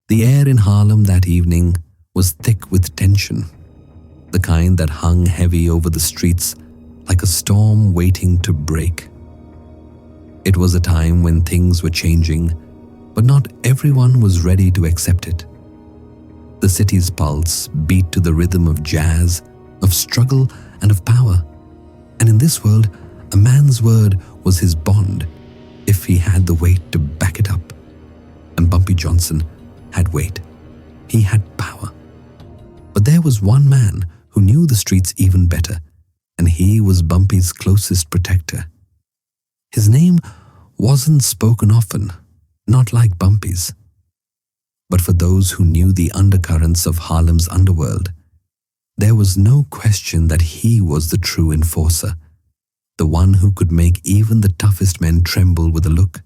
The air in Harlem that evening was thick with tension, the kind that hung heavy over the streets like a storm waiting to break. It was a time when things were changing, but not everyone was ready to accept it. The city's pulse beat to the rhythm of jazz, of struggle, and of power. And in this world, a man's word was his bond if he had the weight to back it up. And Bumpy Johnson had weight. He had power. But there was one man who knew the streets even better, and he was Bumpy's closest protector. His name wasn't spoken often, not like Bumpy's. But for those who knew the undercurrents of Harlem's underworld, there was no question that he was the true enforcer, the one who could make even the toughest men tremble with a look.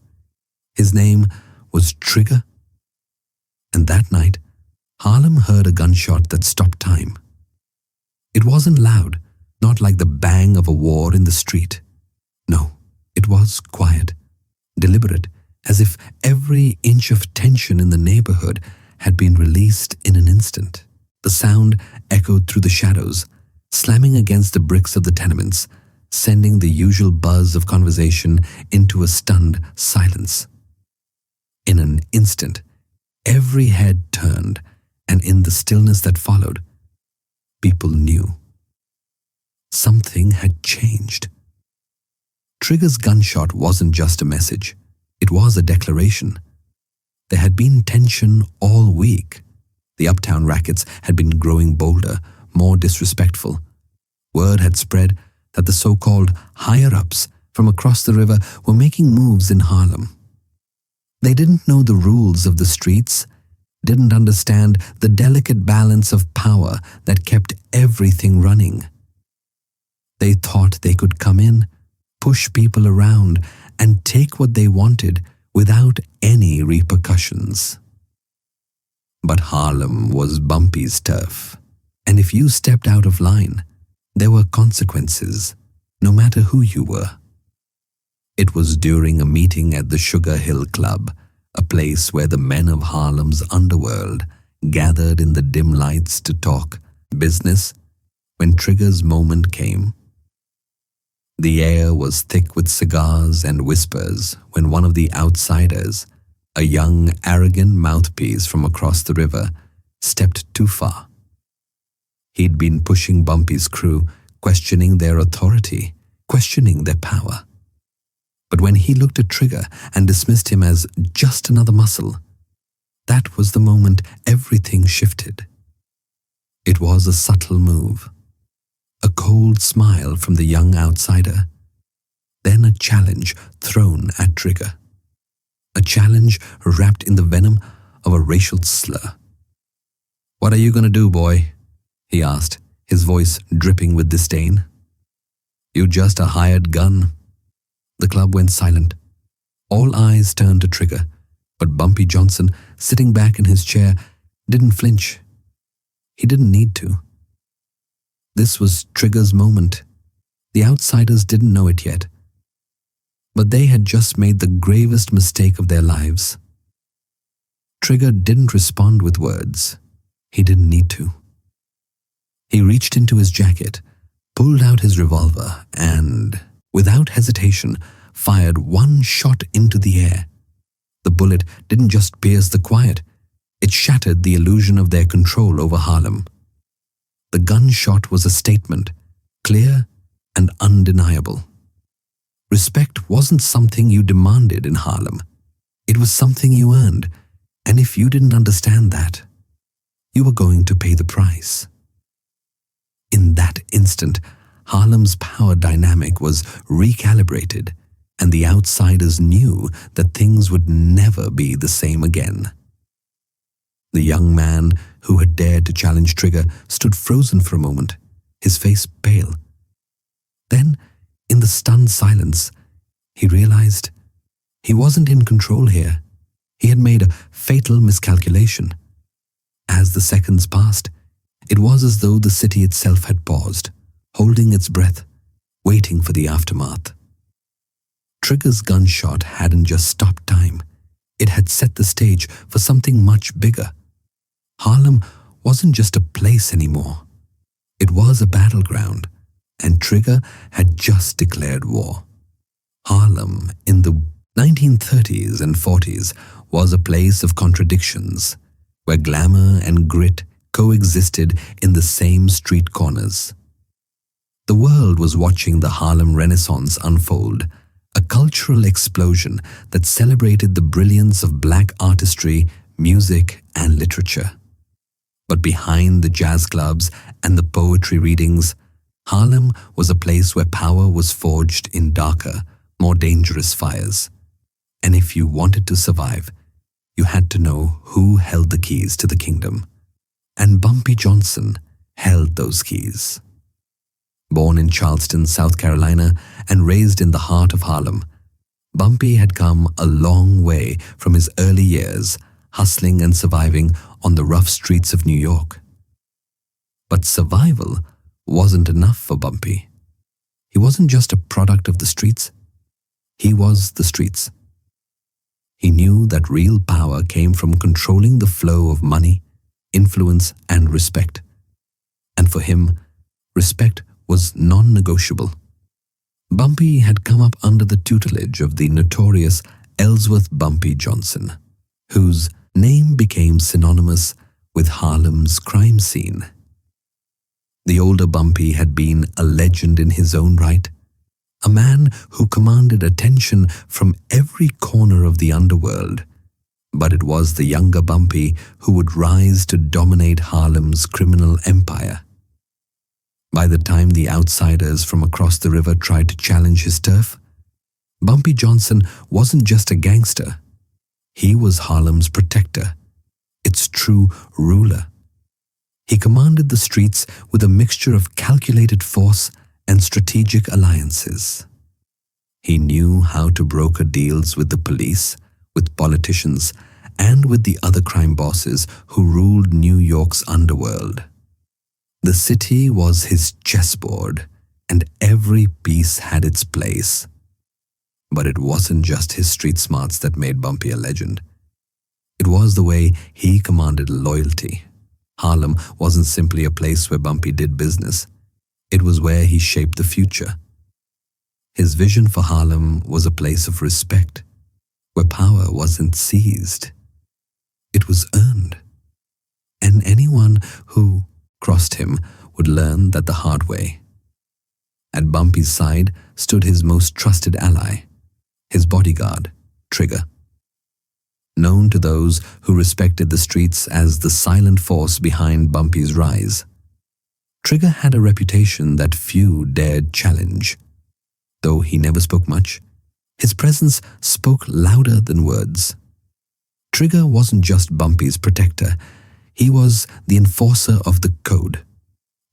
His name was Trigger. And that night, Harlem heard a gunshot that stopped time. It wasn't loud, not like the bang of a war in the street. No, it was quiet, deliberate, as if every inch of tension in the neighborhood had been released in an instant. The sound echoed through the shadows, slamming against the bricks of the tenements, sending the usual buzz of conversation into a stunned silence. In an instant, every head turned, and in the stillness that followed, people knew. Something had changed. Trigger's gunshot wasn't just a message. It was a declaration. There had been tension all week. The uptown rackets had been growing bolder, more disrespectful. Word had spread that the so-called higher-ups from across the river were making moves in Harlem. They didn't know the rules of the streets, didn't understand the delicate balance of power that kept everything running. They thought they could come in, push people around, and take what they wanted without any repercussions. But Harlem was Bumpy's turf, and if you stepped out of line, there were consequences, no matter who you were. It was during a meeting at the Sugar Hill Club, a place where the men of Harlem's underworld gathered in the dim lights to talk business, when Trigger's moment came. The air was thick with cigars and whispers when one of the outsiders, a young, arrogant mouthpiece from across the river, stepped too far. He'd been pushing Bumpy's crew, questioning their authority, questioning their power. But when he looked at Trigger and dismissed him as just another muscle, that was the moment everything shifted. It was a subtle move. A cold smile from the young outsider, then a challenge thrown at Trigger. A challenge wrapped in the venom of a racial slur. "What are you going to do, boy?" he asked, his voice dripping with disdain. "You just a hired gun." The club went silent. All eyes turned to Trigger, but Bumpy Johnson, sitting back in his chair, didn't flinch. He didn't need to. This was Trigger's moment. The outsiders didn't know it yet, but they had just made the gravest mistake of their lives. Trigger didn't respond with words. He didn't need to. He reached into his jacket, pulled out his revolver, and, without hesitation, fired one shot into the air. The bullet didn't just pierce the quiet, it shattered the illusion of their control over Harlem. The gunshot was a statement, clear and undeniable. Respect wasn't something you demanded in Harlem. It was something you earned, and if you didn't understand that, you were going to pay the price. In that instant, Harlem's power dynamic was recalibrated, and the outsiders knew that things would never be the same again. The young man who had dared to challenge Trigger stood frozen for a moment, his face pale. Then, in the stunned silence, he realized he wasn't in control here. He had made a fatal miscalculation. As the seconds passed, it was as though the city itself had paused, holding its breath, waiting for the aftermath. Trigger's gunshot hadn't just stopped time, It had set the stage for something much bigger. Harlem wasn't just a place anymore. It was a battleground, and Trigger had just declared war. Harlem in the 1930s and 40s was a place of contradictions, where glamour and grit coexisted in the same street corners. The world was watching the Harlem Renaissance unfold, a cultural explosion that celebrated the brilliance of black artistry, music, and literature. But behind the jazz clubs and the poetry readings, Harlem was a place where power was forged in darker, more dangerous fires. And if you wanted to survive, you had to know who held the keys to the kingdom. And Bumpy Johnson held those keys. Born in Charleston, South Carolina, and raised in the heart of Harlem, Bumpy had come a long way from his early years, hustling and surviving on the rough streets of New York. But survival wasn't enough for Bumpy. He wasn't just a product of the streets. He was the streets. He knew that real power came from controlling the flow of money, influence, and respect. And for him, respect was non-negotiable. Bumpy had come up under the tutelage of the notorious Ellsworth Bumpy Johnson, whose name became synonymous with Harlem's crime scene. The older Bumpy had been a legend in his own right, a man who commanded attention from every corner of the underworld, but it was the younger Bumpy who would rise to dominate Harlem's criminal empire. By the time the outsiders from across the river tried to challenge his turf, Bumpy Johnson wasn't just a gangster. He was Harlem's protector, its true ruler. He commanded the streets with a mixture of calculated force and strategic alliances. He knew how to broker deals with the police, with politicians, and with the other crime bosses who ruled New York's underworld. The city was his chessboard, and every piece had its place. But it wasn't just his street smarts that made Bumpy a legend. It was the way he commanded loyalty. Harlem wasn't simply a place where Bumpy did business. It was where he shaped the future. His vision for Harlem was a place of respect, where power wasn't seized. It was earned. And anyone who crossed him would learn that the hard way. At Bumpy's side stood his most trusted ally, his bodyguard, Trigger. Known to those who respected the streets as the silent force behind Bumpy's rise, Trigger had a reputation that few dared challenge. Though he never spoke much, his presence spoke louder than words. Trigger wasn't just Bumpy's protector, he was the enforcer of the code.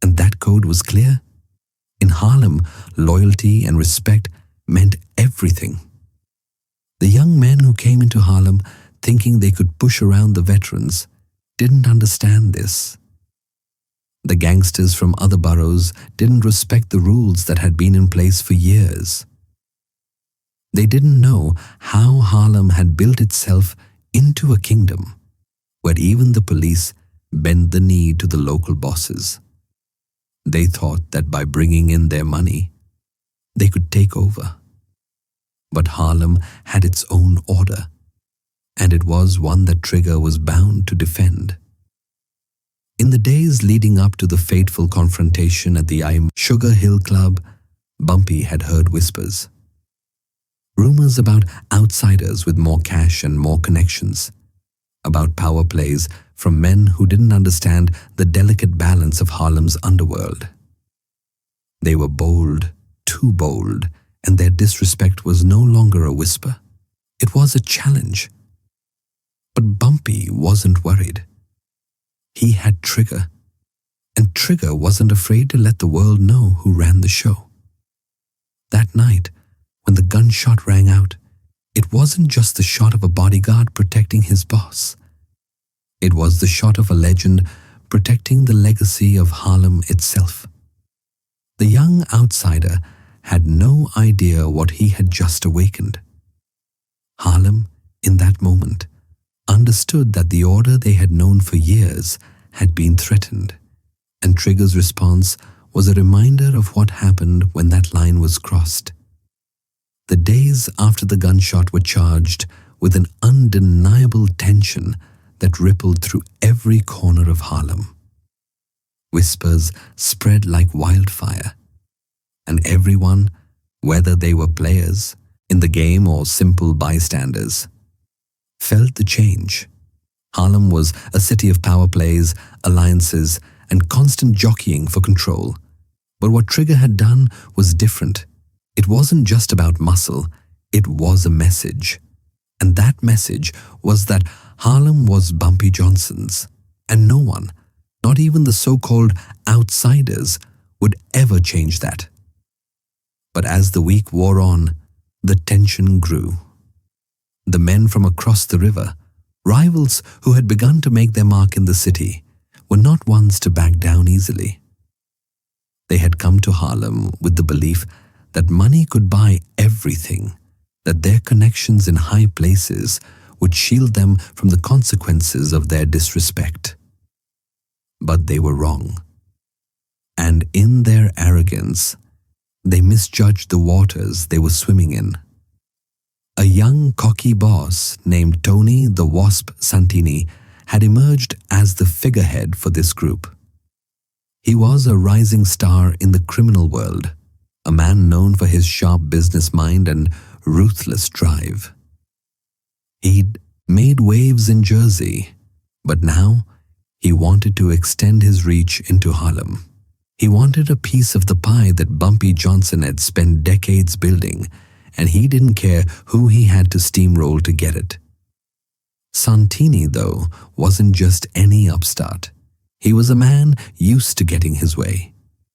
And that code was clear. In Harlem, loyalty and respect meant everything. The young men who came into Harlem thinking they could push around the veterans didn't understand this. The gangsters from other boroughs didn't respect the rules that had been in place for years. They didn't know how Harlem had built itself into a kingdom where even the police bent the knee to the local bosses. They thought that by bringing in their money, they could take over. But Harlem had its own order, and it was one that Trigger was bound to defend. In the days leading up to the fateful confrontation at the Sugar Hill Club, Bumpy had heard whispers. Rumors about outsiders with more cash and more connections, about power plays from men who didn't understand the delicate balance of Harlem's underworld. They were bold, too bold, and their disrespect was no longer a whisper. It was a challenge. But Bumpy wasn't worried. He had Trigger, and Trigger wasn't afraid to let the world know who ran the show. That night, when the gunshot rang out, it wasn't just the shot of a bodyguard protecting his boss. It was the shot of a legend protecting the legacy of Harlem itself. The young outsider had no idea what he had just awakened. Harlem, in that moment, understood that the order they had known for years had been threatened, and Trigger's response was a reminder of what happened when that line was crossed. The days after the gunshot were charged with an undeniable tension that rippled through every corner of Harlem. Whispers spread like wildfire, and everyone, whether they were players in the game or simple bystanders, felt the change. Harlem was a city of power plays, alliances, and constant jockeying for control. But what Trigger had done was different. It wasn't just about muscle, it was a message. And that message was that Harlem was Bumpy Johnson's, and no one, not even the so-called outsiders, would ever change that. But as the week wore on, the tension grew. The men from across the river, rivals who had begun to make their mark in the city, were not ones to back down easily. They had come to Harlem with the belief that money could buy everything, that their connections in high places would shield them from the consequences of their disrespect. But they were wrong. And in their arrogance, they misjudged the waters they were swimming in. A young, cocky boss named Tony the Wasp Santini had emerged as the figurehead for this group. He was a rising star in the criminal world, a man known for his sharp business mind and ruthless drive. He'd made waves in Jersey, but now he wanted to extend his reach into Harlem. He wanted a piece of the pie that Bumpy Johnson had spent decades building, and he didn't care who he had to steamroll to get it. Santini, though, wasn't just any upstart. He was a man used to getting his way.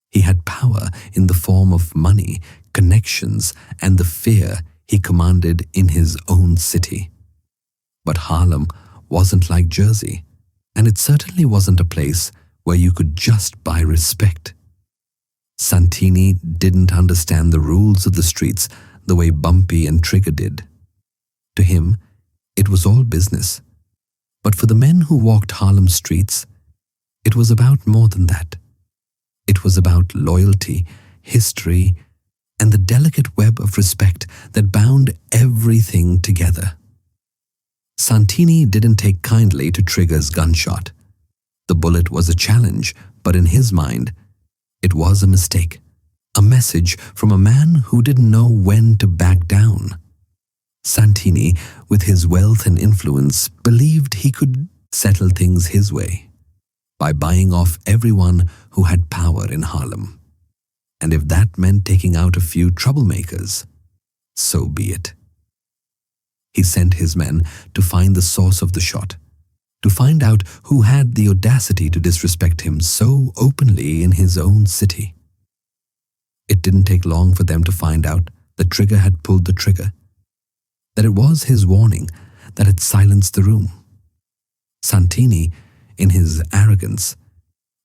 He had power in the form of money, connections, and the fear he commanded in his own city. But Harlem wasn't like Jersey, and it certainly wasn't a place where you could just buy respect. Santini didn't understand the rules of the streets the way Bumpy and Trigger did. To him, it was all business. But for the men who walked Harlem streets, it was about more than that. It was about loyalty, history, and the delicate web of respect that bound everything together. Santini didn't take kindly to Trigger's gunshot. The bullet was a challenge, but in his mind, it was a mistake, a message from a man who didn't know when to back down. Santini, with his wealth and influence, believed he could settle things his way, by buying off everyone who had power in Harlem. And if that meant taking out a few troublemakers, so be it. He sent his men to find the source of the shot, to find out who had the audacity to disrespect him so openly in his own city. It didn't take long for them to find out that Trigger had pulled the trigger, that it was his warning that had silenced the room. Santini, in his arrogance,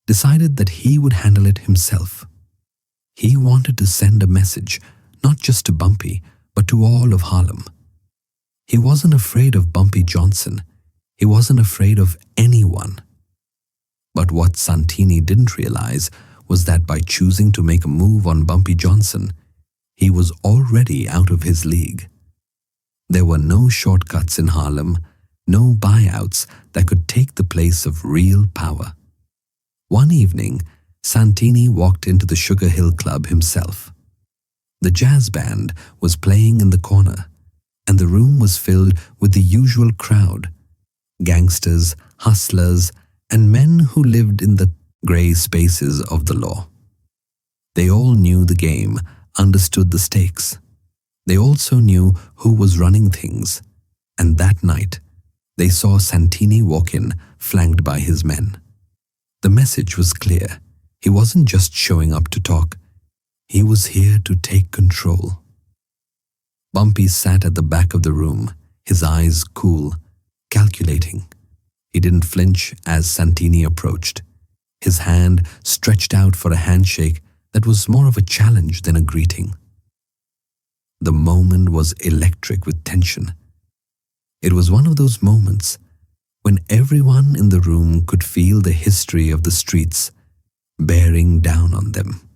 decided that he would handle it himself. He wanted to send a message, not just to Bumpy, but to all of Harlem. He wasn't afraid of Bumpy Johnson. He wasn't afraid of anyone. But what Santini didn't realize was that by choosing to make a move on Bumpy Johnson, he was already out of his league. There were no shortcuts in Harlem, no buyouts that could take the place of real power. One evening, Santini walked into the Sugar Hill Club himself. The jazz band was playing in the corner, and the room was filled with the usual crowd, gangsters, hustlers, and men who lived in the gray spaces of the law. They all knew the game, understood the stakes. They also knew who was running things, and that night, they saw Santini walk in, flanked by his men. The message was clear. He wasn't just showing up to talk. He was here to take control. Bumpy sat at the back of the room, his eyes cool, calculating. He didn't flinch as Santini approached, his hand stretched out for a handshake that was more of a challenge than a greeting. The moment was electric with tension. It was one of those moments when everyone in the room could feel the history of the streets bearing down on them.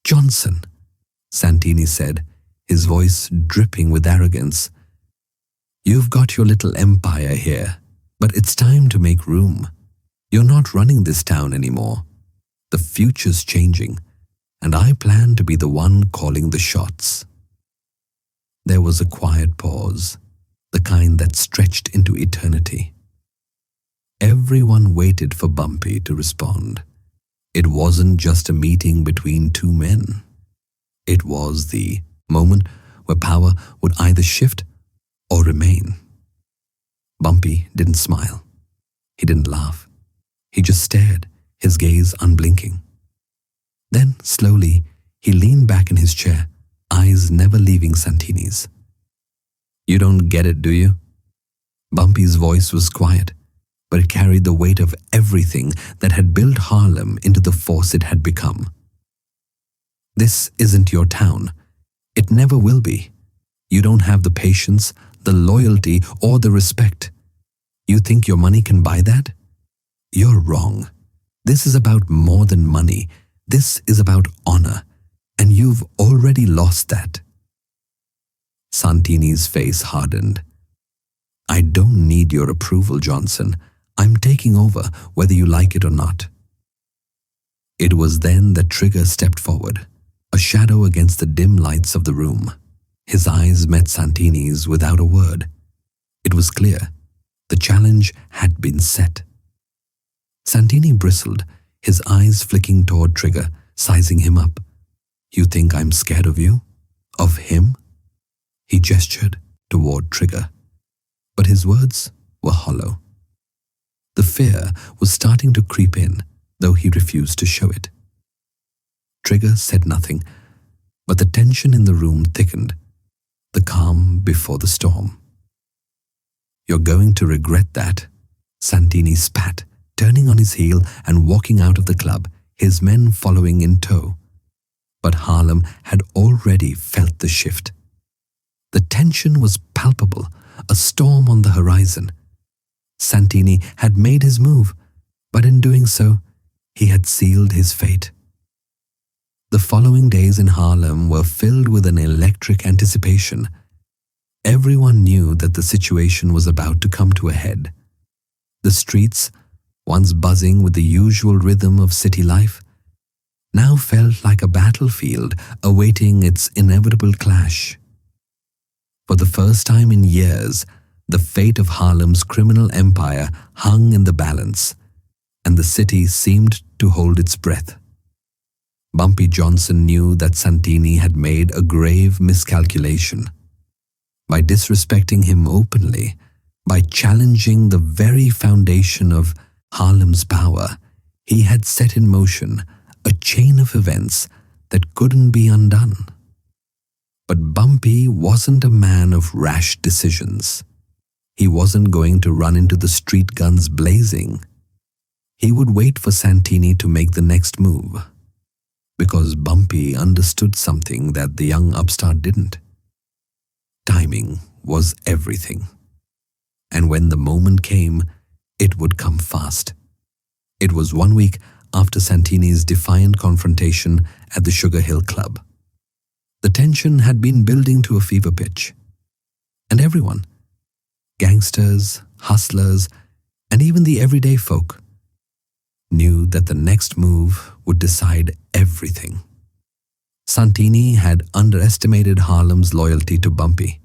"Johnson," Santini said, his voice dripping with arrogance, "you've got your little empire here, but it's time to make room. You're not running this town anymore. The future's changing, and I plan to be the one calling the shots." There was a quiet pause, the kind that stretched into eternity. Everyone waited for Bumpy to respond. It wasn't just a meeting between two men. It was the moment where power would either shift or remain. Bumpy didn't smile. He didn't laugh. He just stared, his gaze unblinking. Then, slowly, he leaned back in his chair, eyes never leaving Santini's. "You don't get it, do you?" Bumpy's voice was quiet, but it carried the weight of everything that had built Harlem into the force it had become. "This isn't your town. It never will be. You don't have the patience, the loyalty, or the respect. You think your money can buy that? You're wrong. This is about more than money. This is about honor, and you've already lost that." Santini's face hardened. "I don't need your approval, Johnson. I'm taking over, whether you like it or not." It was then that Trigger stepped forward, a shadow against the dim lights of the room. His eyes met Santini's without a word. It was clear. The challenge had been set. Santini bristled, his eyes flicking toward Trigger, sizing him up. "You think I'm scared of you? Of him?" He gestured toward Trigger, but his words were hollow. The fear was starting to creep in, though he refused to show it. Trigger said nothing, but the tension in the room thickened, the calm before the storm. "You're going to regret that," Santini spat, turning on his heel and walking out of the club, his men following in tow. But Harlem had already felt the shift. The tension was palpable, a storm on the horizon. Santini had made his move, but in doing so, he had sealed his fate. The following days in Harlem were filled with an electric anticipation. Everyone knew that the situation was about to come to a head. The streets, once buzzing with the usual rhythm of city life, now felt like a battlefield awaiting its inevitable clash. For the first time in years, the fate of Harlem's criminal empire hung in the balance, and the city seemed to hold its breath. Bumpy Johnson knew that Santini had made a grave miscalculation. By disrespecting him openly, by challenging the very foundation of Harlem's power, he had set in motion a chain of events that couldn't be undone. But Bumpy wasn't a man of rash decisions. He wasn't going to run into the street guns blazing. He would wait for Santini to make the next move, because Bumpy understood something that the young upstart didn't. Timing was everything. And when the moment came, it would come fast. It was 1 week after Santini's defiant confrontation at the Sugar Hill Club. The tension had been building to a fever pitch. And everyone, gangsters, hustlers, and even the everyday folk, knew that the next move would decide everything. Santini had underestimated Harlem's loyalty to Bumpy.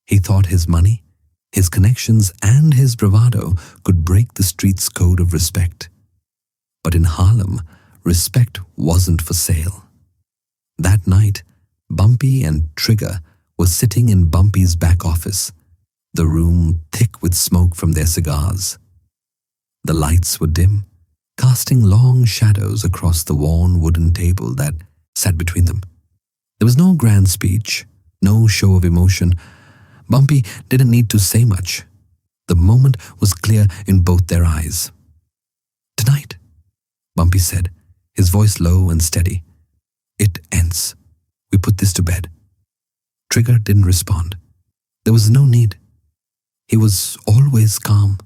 He thought his money, his connections, and his bravado could break the street's code of respect. But in Harlem, respect wasn't for sale. That night, Bumpy and Trigger were sitting in Bumpy's back office, the room thick with smoke from their cigars. The lights were dim, casting long shadows across the worn wooden table that sat between them. There was no grand speech, no show of emotion. Bumpy didn't need to say much. The moment was clear in both their eyes. "Tonight," Bumpy said, his voice low and steady, "it ends. We put this to bed." Trigger didn't respond. There was no need. He was always calm,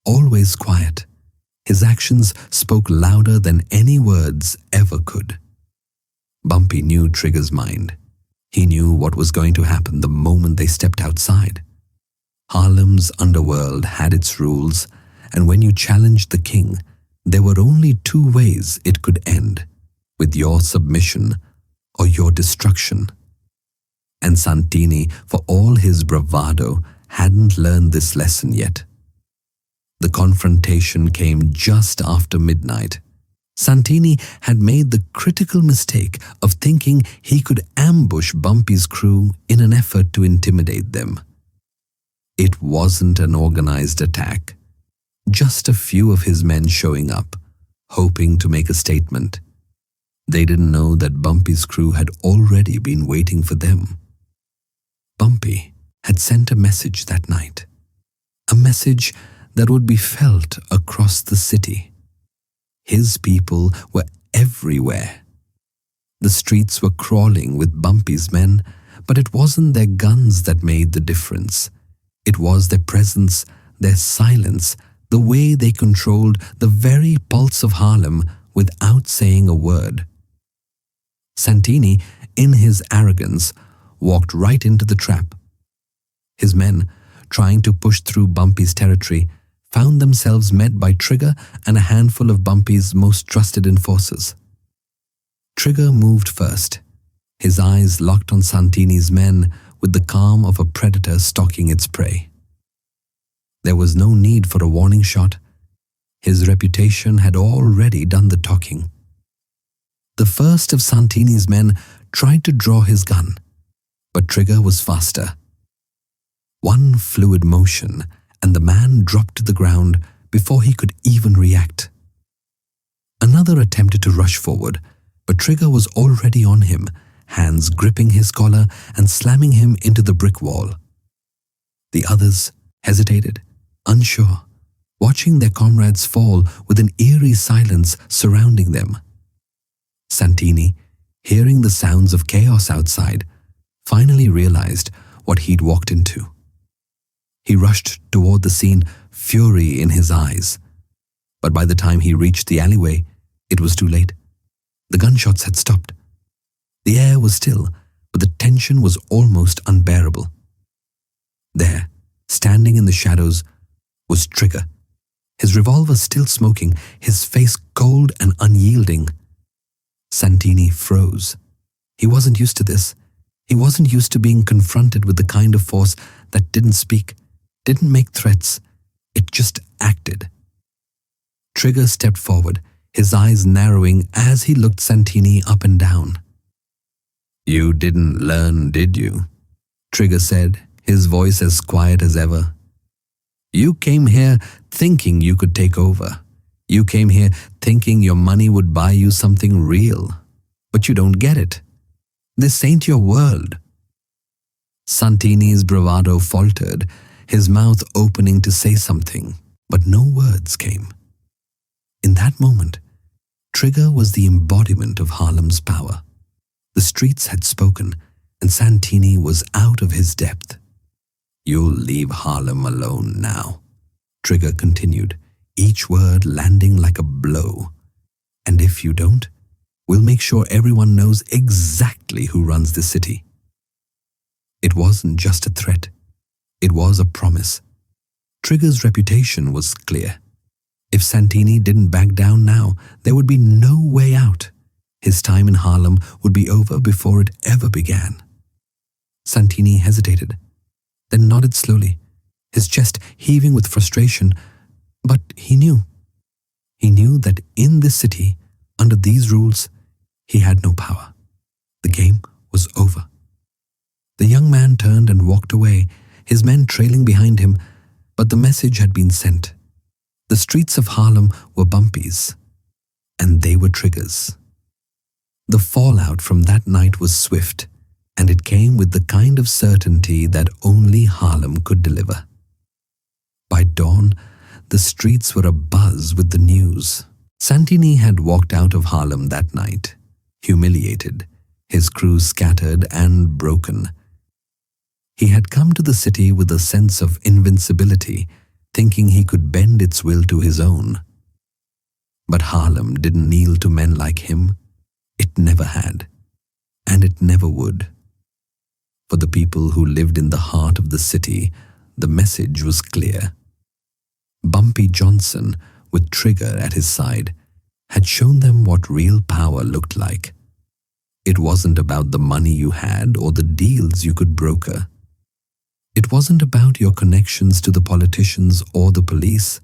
always quiet. His actions spoke louder than any words ever could. Bumpy knew Trigger's mind. He knew what was going to happen the moment they stepped outside. Harlem's underworld had its rules, and when you challenged the king, there were only two ways it could end, with your submission or your destruction. And Santini, for all his bravado, hadn't learned this lesson yet. The confrontation came just after midnight. Santini had made the critical mistake of thinking he could ambush Bumpy's crew in an effort to intimidate them. It wasn't an organized attack, just a few of his men showing up, hoping to make a statement. They didn't know that Bumpy's crew had already been waiting for them. Bumpy had sent a message that night, a message that would be felt across the city. His people were everywhere. The streets were crawling with Bumpy's men, but it wasn't their guns that made the difference. It was their presence, their silence, the way they controlled the very pulse of Harlem without saying a word. Santini, in his arrogance, walked right into the trap. His men, trying to push through Bumpy's territory, found themselves met by Trigger and a handful of Bumpy's most trusted enforcers. Trigger moved first, his eyes locked on Santini's men with the calm of a predator stalking its prey. There was no need for a warning shot. His reputation had already done the talking. The first of Santini's men tried to draw his gun, but Trigger was faster. One fluid motion, and the man dropped to the ground before he could even react. Another attempted to rush forward, but Trigger was already on him, hands gripping his collar and slamming him into the brick wall. The others hesitated, unsure, watching their comrades fall with an eerie silence surrounding them. Santini, hearing the sounds of chaos outside, finally realized what he'd walked into. He rushed toward the scene, fury in his eyes. But by the time he reached the alleyway, it was too late. The gunshots had stopped. The air was still, but the tension was almost unbearable. There, standing in the shadows, was Trigger, his revolver still smoking, his face cold and unyielding. Santini froze. He wasn't used to this. He wasn't used to being confronted with the kind of force that didn't speak, didn't make threats. It just acted. Trigger stepped forward, his eyes narrowing as he looked Santini up and down. "You didn't learn, did you?" Trigger said, his voice as quiet as ever. "You came here thinking you could take over. You came here thinking your money would buy you something real. But you don't get it. This ain't your world." Santini's bravado faltered, his mouth opening to say something, but no words came. In that moment, Trigger was the embodiment of Harlem's power. The streets had spoken, and Santini was out of his depth. "You'll leave Harlem alone now," Trigger continued, each word landing like a blow. "And if you don't, we'll make sure everyone knows exactly who runs the city." It wasn't just a threat. It was a promise. Trigger's reputation was clear. If Santini didn't back down now, there would be no way out. His time in Harlem would be over before it ever began. Santini hesitated, then nodded slowly, his chest heaving with frustration. But he knew. He knew that in this city, under these rules, he had no power. The game was over. The young man turned and walked away, his men trailing behind him, but the message had been sent. The streets of Harlem were Bumpy's, and they were Trigger's. The fallout from that night was swift, and it came with the kind of certainty that only Harlem could deliver. By dawn, the streets were abuzz with the news. Santini had walked out of Harlem that night, humiliated, his crew scattered and broken. He had come to the city with a sense of invincibility, thinking he could bend its will to his own. But Harlem didn't kneel to men like him. It never had, and it never would. For the people who lived in the heart of the city, the message was clear. Bumpy Johnson, with Trigger at his side, had shown them what real power looked like. It wasn't about the money you had or the deals you could broker. It wasn't about your connections to the politicians or the police.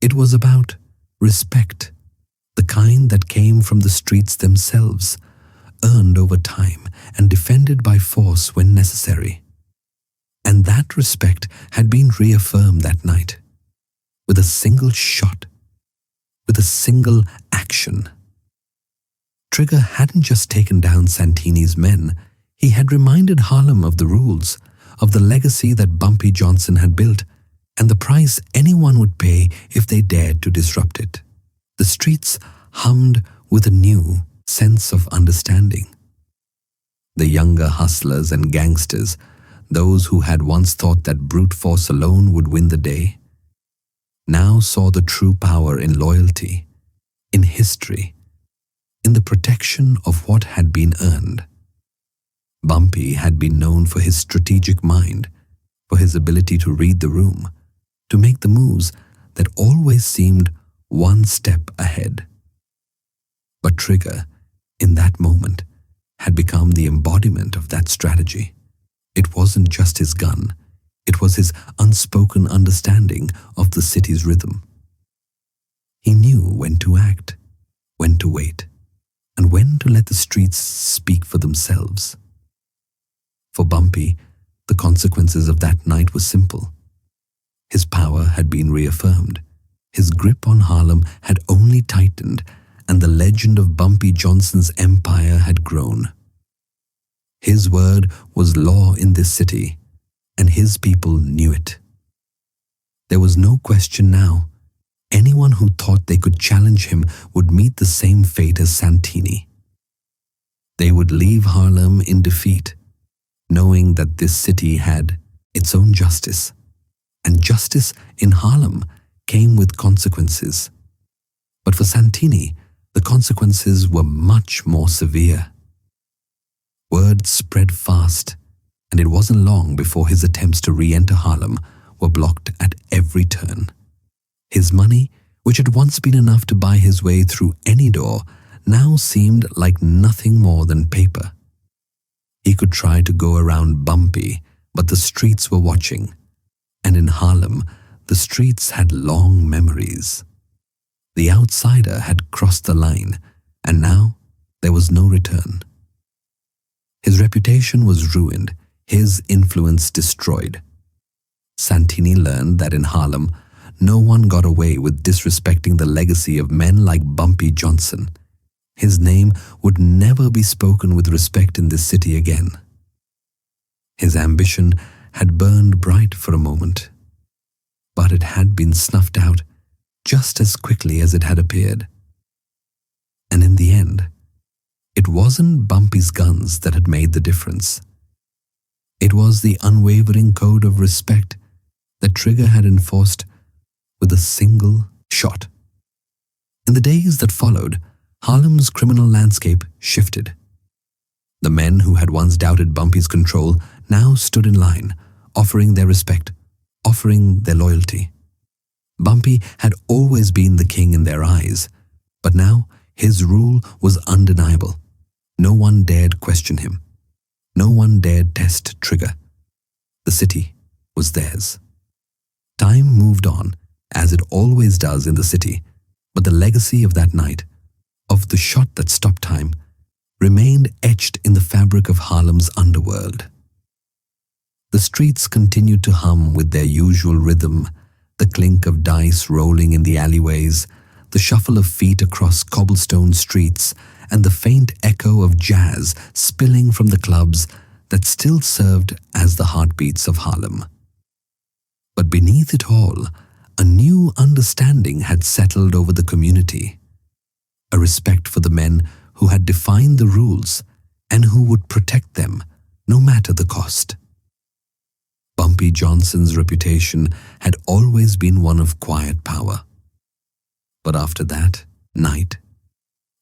It was about respect, the kind that came from the streets themselves, earned over time and defended by force when necessary. And that respect had been reaffirmed that night, with a single shot, with a single action. Trigger hadn't just taken down Santini's men, he had reminded Harlem of the rules, of the legacy that Bumpy Johnson had built, and the price anyone would pay if they dared to disrupt it. The streets hummed with a new sense of understanding. The younger hustlers and gangsters, those who had once thought that brute force alone would win the day, now saw the true power in loyalty, in history, in the protection of what had been earned. Bumpy had been known for his strategic mind, for his ability to read the room, to make the moves that always seemed one step ahead. But Trigger, in that moment, had become the embodiment of that strategy. It wasn't just his gun, it was his unspoken understanding of the city's rhythm. He knew when to act, when to wait, and when to let the streets speak for themselves. For Bumpy, the consequences of that night were simple. His power had been reaffirmed, his grip on Harlem had only tightened, and the legend of Bumpy Johnson's empire had grown. His word was law in this city, and his people knew it. There was no question now. Anyone who thought they could challenge him would meet the same fate as Santini. They would leave Harlem in defeat, knowing that this city had its own justice, and justice in Harlem came with consequences. But for Santini, the consequences were much more severe. Word spread fast, and it wasn't long before his attempts to re-enter Harlem were blocked at every turn. His money, which had once been enough to buy his way through any door, now seemed like nothing more than paper. He could try to go around Bumpy, but the streets were watching, and in Harlem, the streets had long memories. The outsider had crossed the line, and now there was no return. His reputation was ruined, his influence destroyed. Santini learned that in Harlem, no one got away with disrespecting the legacy of men like Bumpy Johnson. His name would never be spoken with respect in this city again. His ambition had burned bright for a moment, but it had been snuffed out just as quickly as it had appeared. And in the end, it wasn't Bumpy's guns that had made the difference. It was the unwavering code of respect that Trigger had enforced with a single shot. In the days that followed, Harlem's criminal landscape shifted. The men who had once doubted Bumpy's control now stood in line, offering their respect, offering their loyalty. Bumpy had always been the king in their eyes, but now his rule was undeniable. No one dared question him. No one dared test Trigger. The city was theirs. Time moved on, as it always does in the city, but the legacy of that night, of the shot that stopped time, remained etched in the fabric of Harlem's underworld. The streets continued to hum with their usual rhythm, the clink of dice rolling in the alleyways, the shuffle of feet across cobblestone streets, and the faint echo of jazz spilling from the clubs that still served as the heartbeats of Harlem. But beneath it all, a new understanding had settled over the community, a respect for the men who had defined the rules and who would protect them no matter the cost. Bumpy Johnson's reputation had always been one of quiet power. But after that night,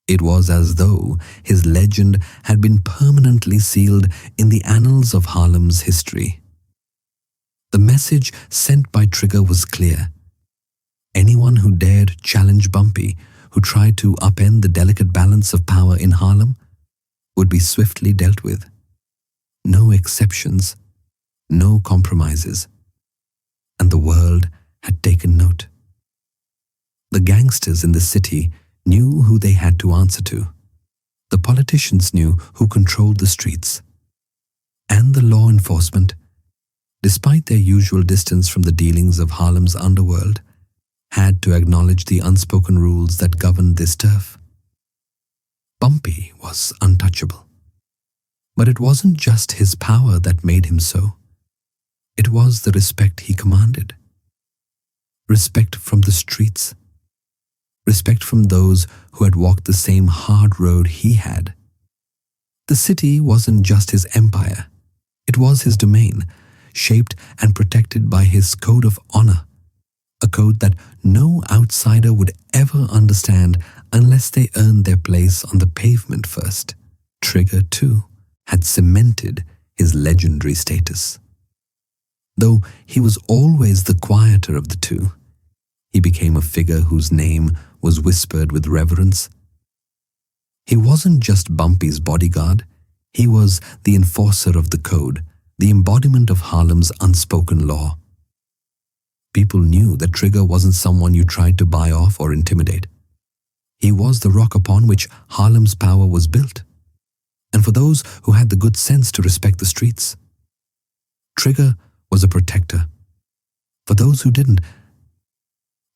it was as though his legend had been permanently sealed in the annals of Harlem's history. The message sent by Trigger was clear. Anyone who dared challenge Bumpy, who tried to upend the delicate balance of power in Harlem, would be swiftly dealt with. No exceptions, no compromises. And the world had taken note. The gangsters in the city knew who they had to answer to. The politicians knew who controlled the streets. And the law enforcement, despite their usual distance from the dealings of Harlem's underworld, had to acknowledge the unspoken rules that governed this turf. Bumpy was untouchable. But it wasn't just his power that made him so. It was the respect he commanded. Respect from the streets. Respect from those who had walked the same hard road he had. The city wasn't just his empire. It was his domain, shaped and protected by his code of honor, a code that no outsider would ever understand unless they earned their place on the pavement first. Trigger, too, had cemented his legendary status. Though he was always the quieter of the two, he became a figure whose name was whispered with reverence. He wasn't just Bumpy's bodyguard, he was the enforcer of the code, the embodiment of Harlem's unspoken law. People knew that Trigger wasn't someone you tried to buy off or intimidate. He was the rock upon which Harlem's power was built. And for those who had the good sense to respect the streets, Trigger was a protector. For those who didn't,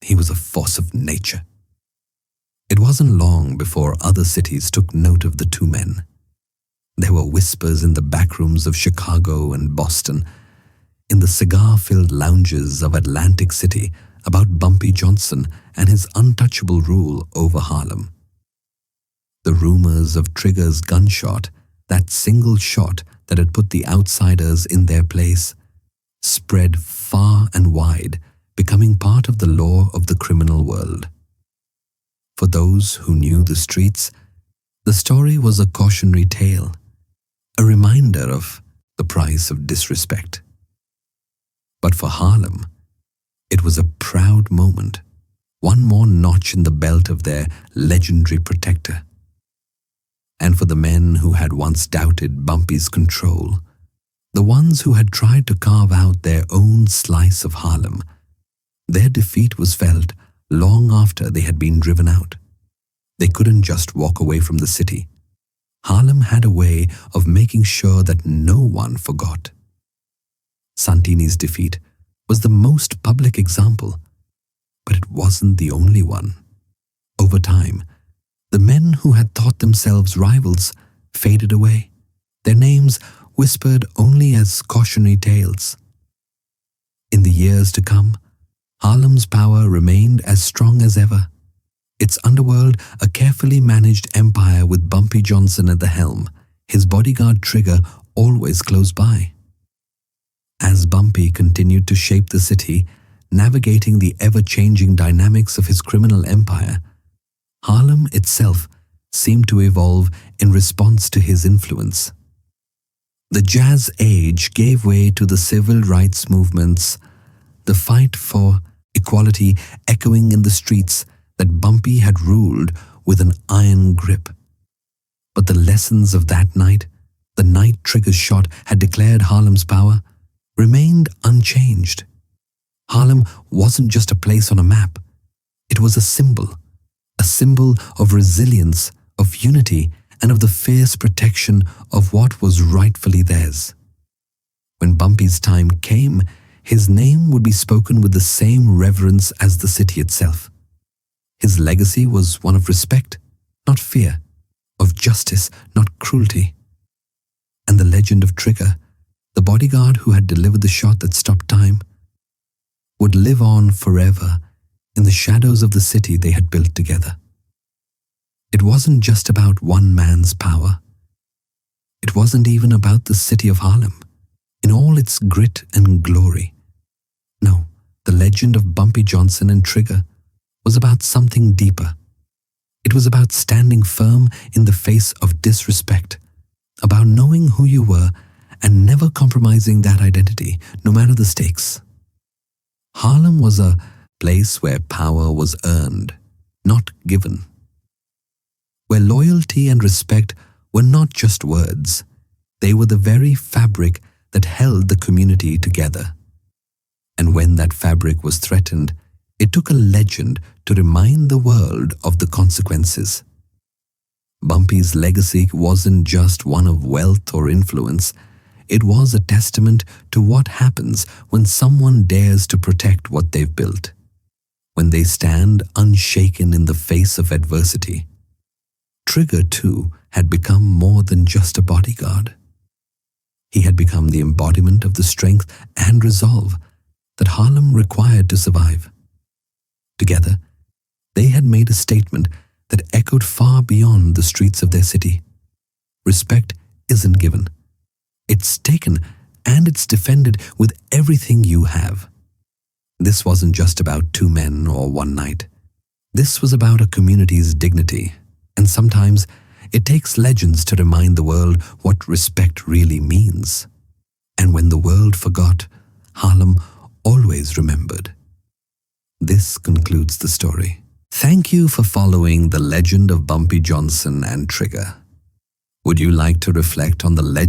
he was a force of nature. It wasn't long before other cities took note of the two men. There were whispers in the backrooms of Chicago and Boston, in the cigar-filled lounges of Atlantic City about Bumpy Johnson and his untouchable rule over Harlem. The rumors of Trigger's gunshot, that single shot that had put the outsiders in their place, spread far and wide, becoming part of the lore of the criminal world. For those who knew the streets, the story was a cautionary tale, a reminder of the price of disrespect. But for Harlem, it was a proud moment, one more notch in the belt of their legendary protector. And for the men who had once doubted Bumpy's control, the ones who had tried to carve out their own slice of Harlem, their defeat was felt long after they had been driven out. They couldn't just walk away from the city. Harlem had a way of making sure that no one forgot. Santini's defeat was the most public example, but it wasn't the only one. Over time, the men who had thought themselves rivals faded away, their names whispered only as cautionary tales. In the years to come, Harlem's power remained as strong as ever, its underworld a carefully managed empire with Bumpy Johnson at the helm, his bodyguard Trigger always close by. As Bumpy continued to shape the city, navigating the ever-changing dynamics of his criminal empire, Harlem itself seemed to evolve in response to his influence. The jazz age gave way to the civil rights movements, the fight for equality echoing in the streets that Bumpy had ruled with an iron grip. But the lessons of that night, the night Trigger's shot had declared Harlem's power, remained unchanged. Harlem wasn't just a place on a map. It was a symbol of resilience, of unity, and of the fierce protection of what was rightfully theirs. When Bumpy's time came, his name would be spoken with the same reverence as the city itself. His legacy was one of respect, not fear, of justice, not cruelty. And the legend of Trigger, the bodyguard who had delivered the shot that stopped time, would live on forever in the shadows of the city they had built together. It wasn't just about one man's power. It wasn't even about the city of Harlem. in all its grit and glory. No, the legend of Bumpy Johnson and Trigger was about something deeper. It was about standing firm in the face of disrespect, about knowing who you were and never compromising that identity, no matter the stakes. Harlem was a place where power was earned, not given. Where loyalty and respect were not just words, they were the very fabric that held the community together. And when that fabric was threatened, it took a legend to remind the world of the consequences. Bumpy's legacy wasn't just one of wealth or influence. It was a testament to what happens when someone dares to protect what they've built, when they stand unshaken in the face of adversity. Trigger, too, had become more than just a bodyguard. He had become the embodiment of the strength and resolve that Harlem required to survive. Together, they had made a statement that echoed far beyond the streets of their city. Respect isn't given. It's taken, and it's defended with everything you have. This wasn't just about two men or one night. This was about a community's dignity, and sometimes it takes legends to remind the world what respect really means. And when the world forgot, Harlem always remembered. This concludes the story. Thank you for following the legend of Bumpy Johnson and Trigger. Would you like to reflect on the legend